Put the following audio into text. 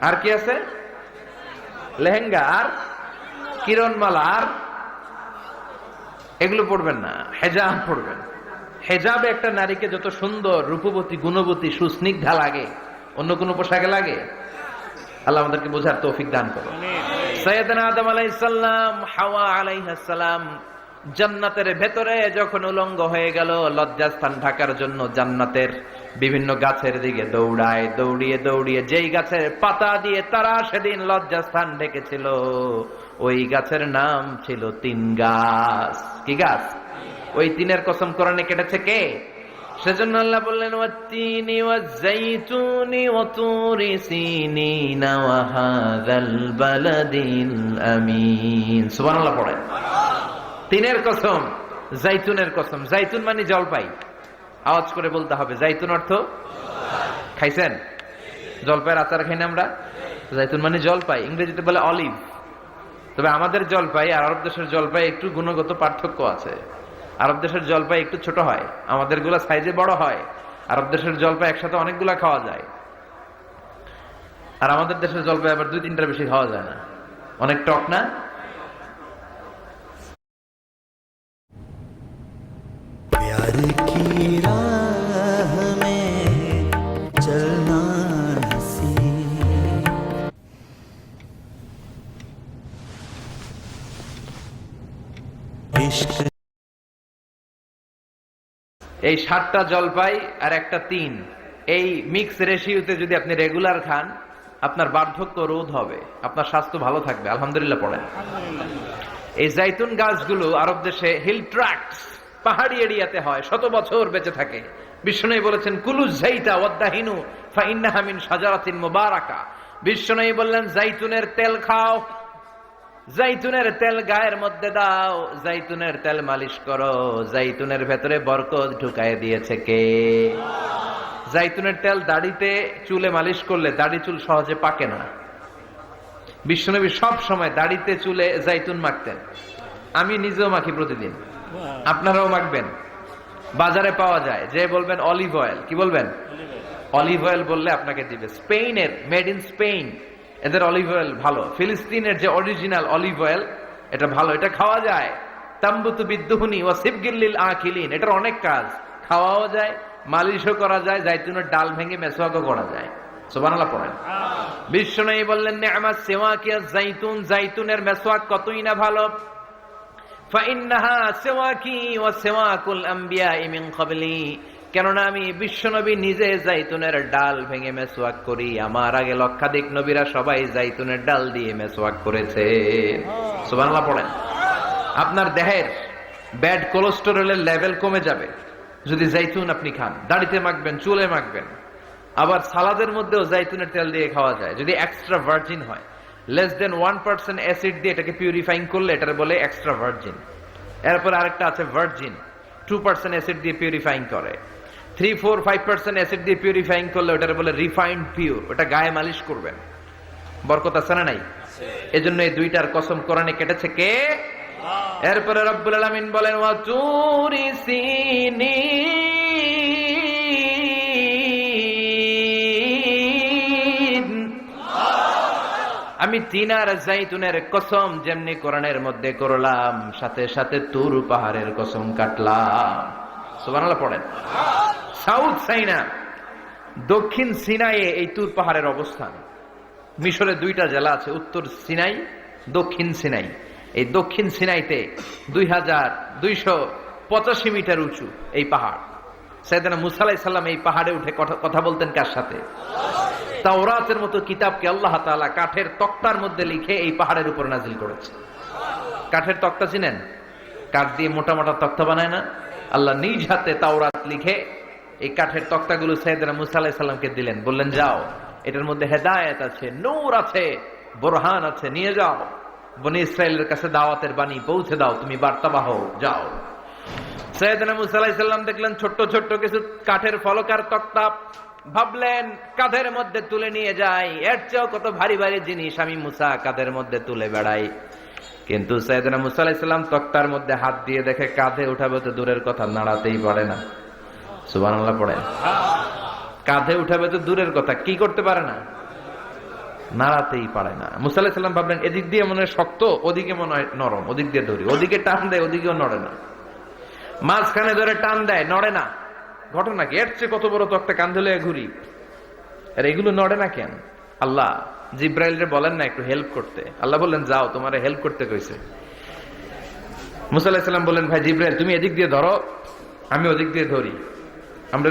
আর কি আছে? লেহেঙ্গা আর কিরণমালা, আর এগুলো পড়বেন না, হেজাব পড়বেন। হেজাবে একটা নারীকে যত সুন্দর, রূপবতী, গুণবতী, সুস্নিগ্ধা লাগে, অন্য কোন পোশাকে লাগে? আল্লাহ আমাদেরকে বোঝার তৌফিক দান করুন। সাইয়েদনা আদম আলাইহিস সালাম, হাওয়া আলাইহিস সালাম জান্নাতের ভেতরে যখন উলঙ্গ হয়ে গেল, লজ্জাস্থান ঢাকার জন্য জান্নাতের বিভিন্ন গাছের দিকে দৌড়ায়, দৌড়িয়ে দৌড়িয়ে যেই গাছের পাতা দিয়ে তারা সেদিন লজ্জাস্থান ঢেকেছিল, ওই গাছের নাম ছিল তিন গাছ। কি গাছ? ওই তিনের কসম কোরআনে কেটেছে কে? সেজন্য আল্লাহ বললেন, ওয়াত-তিনি ওয়াজ-যাইতুনি ওয়া তুরি সিনিনা ওয়া হাযাল বালাদিল আমিন। সুবহানাল্লাহ পড়েন। তিনের কসম, জাইতুনের কসম। জাইতুন মানে জলপাই। আওয়াজ করে বলতে হবে, জাইতুন অর্থ খাইছেন? জলপাইয়ের আচার খাই না আমরা? জাইতুন মানে জলপাই, ইংরেজিতে বলে অলিভ। তবে আমাদের জলপাই আর আরব দেশের জলপাই একটু গুণগত পার্থক্য আছে। আরব দেশের জলপাই একটু ছোট হয়, আমাদের গুলা সাইজে বড় হয়। আরব দেশের জলপাই একসাথে অনেকগুলা খাওয়া যায়, আর আমাদের দেশের জলপাই আবার 2-3টার বেশি খাওয়া যায় না। অনেক টক না? प्यार की राह में चलना नसीब, इश्क। এই 7টা জলপাই আর একটা তিন, এই মিক্স রেশিওতে যদি আপনি রেগুলার খান, আপনার বার্ধক্য রোধ হবে, আপনার স্বাস্থ্য ভালো থাকবে। আলহামদুলিল্লাহ পড়েন। এই জাইতুন গাছগুলো আরব দেশে হিল ট্র্যাক্টস, পাহাড়ি এরিয়াতে হয়, 100 বছর বেঁচে থাকে। বিশ্বনবী বলেছেন, কুলু যাইতা ওয়াদাহিনু ফাইন্নাহা মিন শাজারাতিন মুবারাকা। বিশ্বনবী বললেন, জাইতুনের তেল খাও, জাইতুনের তেল গায়ের মধ্যে দাও, জাইতুনের তেল মালিশ করো, জাইতুনের ভেতরে বরকত ঢুকায় দিয়েছে কে? জাইতুনের তেল দাড়িতে, চুলে মালিশ করলে দাড়ি চুল সহজে পাকে না। বিশ্বনবী সব সময় দাড়িতে চুলে জাইতুন মাখতেন। আমি নিজেও মাখি প্রতিদিন, আপনারাও মাখবেন। বাজারে পাওয়া যায়, যে বলবেন অলিভ অয়েল, কি বলবেন? অলিভ অয়েল বললে আপনাকে দিবে। স্পেনের, মেড ইন স্পেন, এদের অলিভ অয়েল ভালো। ফিলিস্তিনের যে অরিজিনাল অলিভ অয়েল, এটা ভালো, এটা খাওয়া যায়। তাম্বুতু বিদ্দুহুনি ওয়া সিবগিল আখিলিন, এটার অনেক কাজ, খাওয়াও যায়, মালিশও করা যায়, জাইতুনের ডাল ভেঙে মেসওয়াকও করা যায়। সুবহানাল্লাহ পড়েন। বিশ্বনবী বললেন, নি'মাস সিওয়াকিয়া জাইতুন, জাইতুনের মেসওয়াক কতই না ভালো। ফাইন্নাহা সিওয়াকি ওয়া সিওয়াকুল আমবিয়াই মিন ক্বাবলি, কেননা আমি বিশ্বনবী নিজে জাইতুনের ডাল ভেঙে মেসওয়াক করি, আমার আগে লক্ষাধিক নবীরা সবাই জাইতুনের ডাল দিয়ে মেসওয়াক করেছে। সুবহানাল্লাহ পড়েন। আপনার দেহের ব্যাড কোলেস্টেরলের লেভেল কমে যাবে যদি জাইতুন আপনি খান। দাড়িতে মাখবেন, চুলে মাখবেন। আবার সালাদের মধ্যেও জাইতুনের তেল দিয়ে খাওয়া যায়, যদি এক্সট্রা ভার্জিন হয়। লেস দেন 1% অ্যাসিড দিয়ে এটাকে পিউরিফাইং করলে এটাকে বলে এক্সট্রা ভার্জিন। এরপর আরেকটা আছে ভার্জিন, 2% অ্যাসিড দিয়ে পিউরিফাইং করে। 3-4-5% অ্যাসিড দিয়ে পিউরিফাইং করলে ওটাকে বলে রিফাইন্ড পিওর, ওটা গায়ে মালিশ করবেন। বরকত আছে না নাই? এজন্য এই দুইটার কসম কোরআনে কেটেছে কে? এরপরে রব্বুল আলামিন বলেন, ওয়া তুরি সিনিন, আমি তিন আর জাইতুনের কসম যেমনি কোরআনের মধ্যে করলাম, সাথে সাথে তুর পাহাড়ের কসম কাটলাম। সুবহানাল্লাহ পড়েন। সাউথ সাইনা, দক্ষিণ সিনাইয়ে এই তুর পাহাড়ের অবস্থান। মিশরে 2টা জেলা আছে, উত্তর সিনাই, দক্ষিণ সিনাই। এই দক্ষিণ সিনাইতে 2285 মিটার উঁচু এই পাহাড়। সাইয়েদনা মুসা আলাইহিস সালাম এই পাহাড়ে উঠে কথা বলতেন কার সাথে? তাওরাতের মতো কিতাবকে আল্লাহ তাআলা কাঠের তক্তার মধ্যে লিখে এই পাহাড়ের উপর নাজিল করেছে। কাঠের তক্তা চিনেন? কাঠ দিয়ে মোটা মোটা তক্তা বানায় না? আল্লাহ নিজ হাতে তাওরাত লিখে এই কাঠের তক্তাগুলো সাইয়েদনা মুসা আলাইহিস সালামকে দিলেন, বললেন যাও, এটার মধ্যে হেদায়েত আছে, নূর আছে, বুরহান আছে, নিয়ে যাও, বনি ইসরাইলের কাছে দাওয়াতের বাণী পৌঁছে দাও, তুমি বার্তাবাহ, যাও। সাইয়েদনা মুসা আলাইহিস সালাম দেখলেন ছোট্ট ছোট্ট কিছু কাঠের ফলকার তক্তা, ভাবলেন কাঁধের মধ্যে তুলে নিয়ে যাই, এর চেয়েও কত ভারী ভারী জিনিস আমি মুসা কাঁধের মধ্যে তুলে বেড়াই। কিন্তু সাইয়েদনা মুসা আলাইহিস সালাম তক্তার মধ্যে হাত দিয়ে দেখে কাঁধে উঠাবে তো দূরের কথা, নাড়াতেই পারে না। সুবহানাল্লাহ পড়েন। কাঁধে উঠাবে তো দূরের কথা, কি করতে পারে না? নাড়াতেই পারে না। মুসা আলাইহিস সালাম ভাবলেন এদিক দিয়ে মনে হয় শক্ত, ওদিকে মনে হয় নরম, ওদিক দিয়ে ধরি, ওদিকে টান দেয়, ওদিকেও নড়ে না, মাঝখানে ধরে টান দেয়, নড়ে না। ঘটনা কি? এর চেয়ে কত বড় তো একটা কান্ধে লয়ে ঘুরি, আর এগুলো নড়ে না কেন? আল্লাহ জিব্রাইলরে বলেন না একটু হেল্প করতে? আল্লাহ বললেন যাও, তোমারে হেল্প করতে কইছে। মুসা আলাইহিস সালাম বললেন ভাই জিব্রাইল তুমি এদিক দিয়ে ধরো, আমি ওদিক দিয়ে ধরি।